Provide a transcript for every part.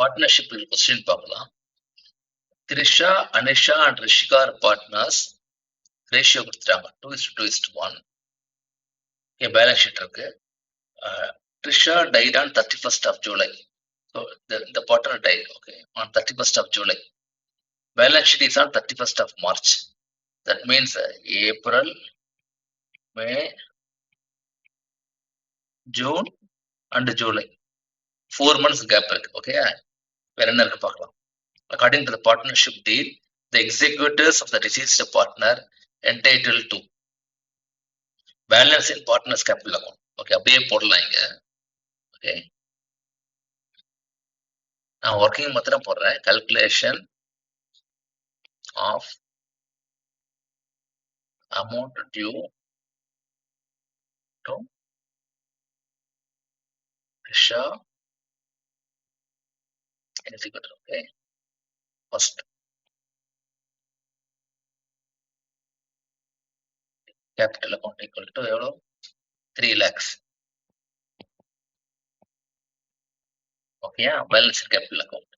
Partnership question பார்க்கலாம். Trisha, Anisha and Rishika are partners. Ratio கொடுத்துட்டாங்க 2:2:1. Okay, balance sheet இருக்கு. Trisha died on 31st of July. So the partner died, okay, on 31st of July. Balance sheet is on 31st of March. That means April, May, June and July. 4 months gap இருக்கு. Okay, வேற என்ன இருக்கு பார்க்கலாம். According to the partnership deed, the executors of the deceased partner entitled to balance in partners capital account. Okay, அப்படியே போடலாம் இங்க. Okay, நான் working மாத்திரம் போடுறேன். Calculation of amount due to Trisha executor. Okay, first capital account equal to எவ்வளோ 3 lakhs. Okay, balance in capital account.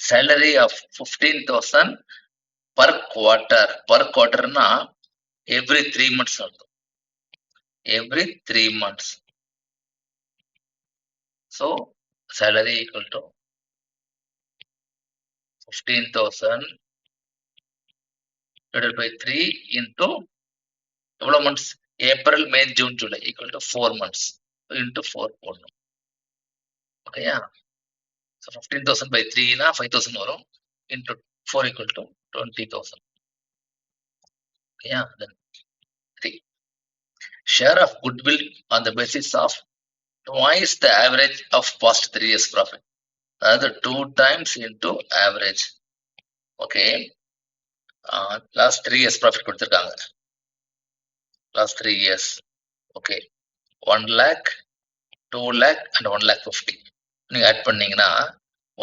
Salary of 15,000 per quarter. Per quarter na every 3 months. Every 3 months. So salary equal to 15,000 divided by 3 into எவ்வளோ months? April, May, June, July equal to 4 months. Into 4 போடணும். Okay, yeah. So 15,000 by 3 na 5,000 வரும். Into 4 equal to 20,000. Okay, yeah. Then 3. Share of goodwill on the basis of twice the average of past 3 years profit. அதாவது 2 times into average. Okay. Last 3 years profit கொடுத்திருக்காங்க. Last 3 years. Okay. 1 lakh, 2 lakh and 1 lakh 50. நீங்க add பண்ணீங்கன்னா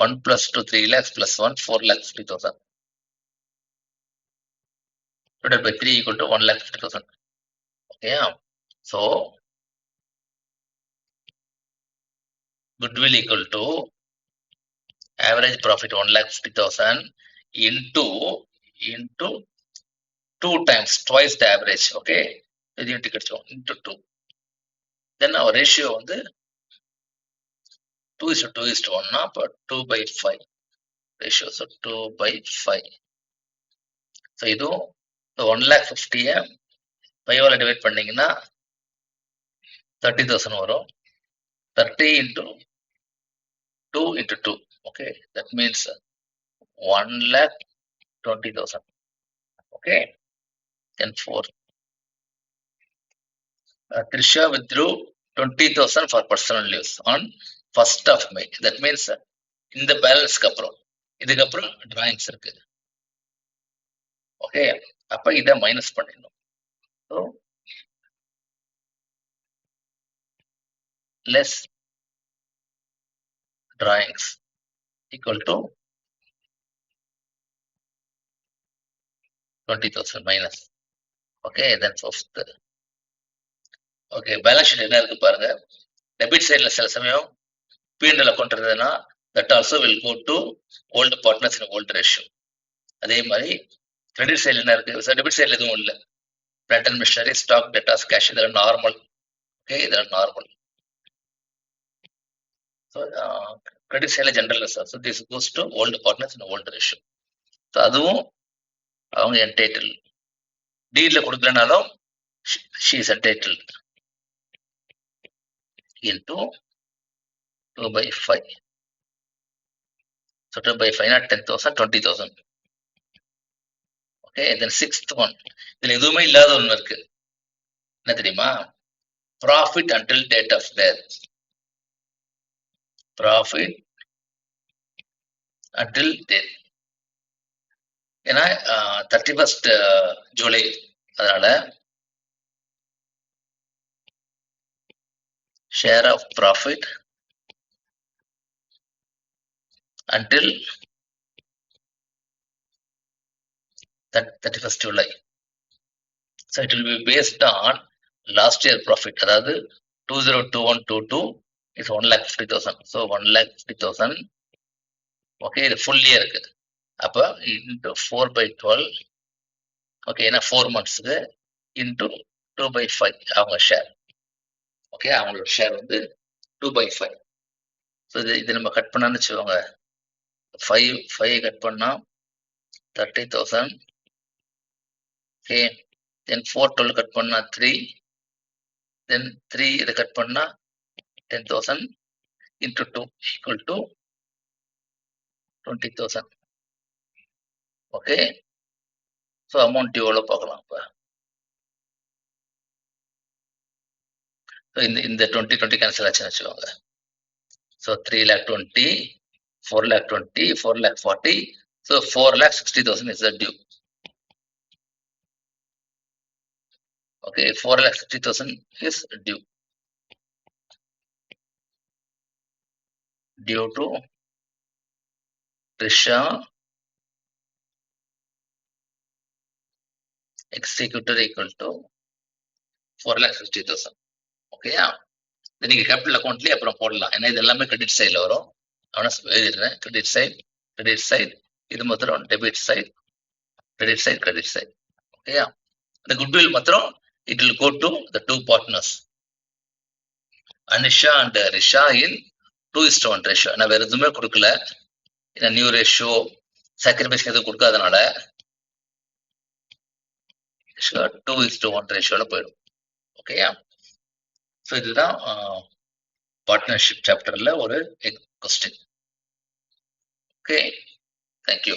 1 plus 2 3 lakhs plus 1 4 lakh 50,000 divided by 3 equal to 1 lakh 50,000. Okay. So goodwill equal to average profit 1 lakh 50,000 into 2 times, twice the average. Okay, இதையும் ticket into 2. Then our ratio வந்து 2:2:1 னா அப்போ 2/5 ratio. So 2/5. So இதுவும் 1 lakh 50 5ஆல divide பண்ணீங்கன்னா 30,000 வரும். 30 into 2 into 2. Okay, that means 1 lakh 20,000. Okay, then 4. Trisha withdrew 20,000 for personal use on 1st of May. That means இந்த பேலன்ஸ்க்கு அப்புறம் இதுக்கப்புறம் டிராயிங்ஸ் இருக்கு. ஓகே, அப்ப இதை மைனஸ் பண்ணிடணும். So less drawings equal to 20,000 minus. Okay, then 5th. Okay, balance sheet என்ன இருக்கு பாருங்க. டெபிட் சைடில் சில சமயம் P&L அக்கௌண்ட் இருந்ததுன்னா that also will go to old partners in old ratio. அதே மாதிரி கிரெடிட் சைடில் என்ன இருக்கு? டெபிட் சைடில் எதுவும் இல்லை. Plant and machinery, stock, debtors, cash இதெல்லாம் நார்மல். ஓகே, இதெல்லாம் நார்மல். ஸோ கிரெடிட் சைடில் general sir. So this goes to old partners in old ratio. So அதுவும் அவங்க என்டைட்டில் டீலில் கொடுக்கலனாலும் ஷீ இஸ் என்டைட்டில் இன்டூ 2/5. ஸோ 2/5 10,000 20,000. Okay, then 6th one. இதில் எதுவுமே இல்லாத ஒன்று இருக்கு. என்ன தெரியுமா? Profit until date of death. Profit until death. ஏன்னா 31st ஜூலை, அதனால share of profit until 31st July. So it will be based on last year profit. அதாவது 2021-22 is 1,50,000. So 1,50,000 ஓகே, இது ஃபுல்லியே இருக்கு. அப்போ இன்ட்டு 4/12, ஓகே, ஏன்னா 4 மந்த்ஸுக்கு இன்ட்டு 2/5 அவங்க share. Okay, அவங்களோட share வந்து 2/5. ஸோ இது நம்ம கட் பண்ணான்னு வச்சுக்கோங்க, 5 கட் பண்ணா 30,000. ஓகே, தென் 4/12 கட் பண்ணா 3, தென் 3 இதை கட் பண்ணா 10,000 into 2 equal to 20,000. Okay, so amount எவ்வளோ பார்க்கலாம் இப்போ. ஸோ இந்த 20 கேன்சல் ஆச்சுன்னு வச்சுக்கோங்க. So 3,20,000, 4,20,000, 4,40,000. So 4,60,000 is the due. Okay, 4,60,000 is due. Due to Trisha, executor equal to 4,60,000. ஓகேயா, நீங்க கேபிட்டல் அக்கௌண்ட்லயே அப்புறம் போடலாம், ஏன்னா இது எல்லாமே கிரெடிட் சைட்ல வரும். அவனா எழுதிடுறேன், கிரெடிட் சைட், இது மாத்திரம் டெபிட் சைட், கிரெடிட் சைட். ஓகேயா, இந்த குட்வில் மாத்திரம் it will go to the two partners, Anisha and Risha, in 2:1 ratio. நான் வேற எதுவுமே கொடுக்கல, நியூ ரேஷியோ சாக்ரிஃபைஸ் எதுவும் கொடுக்காதனால 2:1 ரேஷியோல போயிடும். ஓகேயா, ஸோ இதுதான் பார்ட்னர்ஷிப் சாப்டர்ல ஒரு கொஸ்டின். Okay, thank you.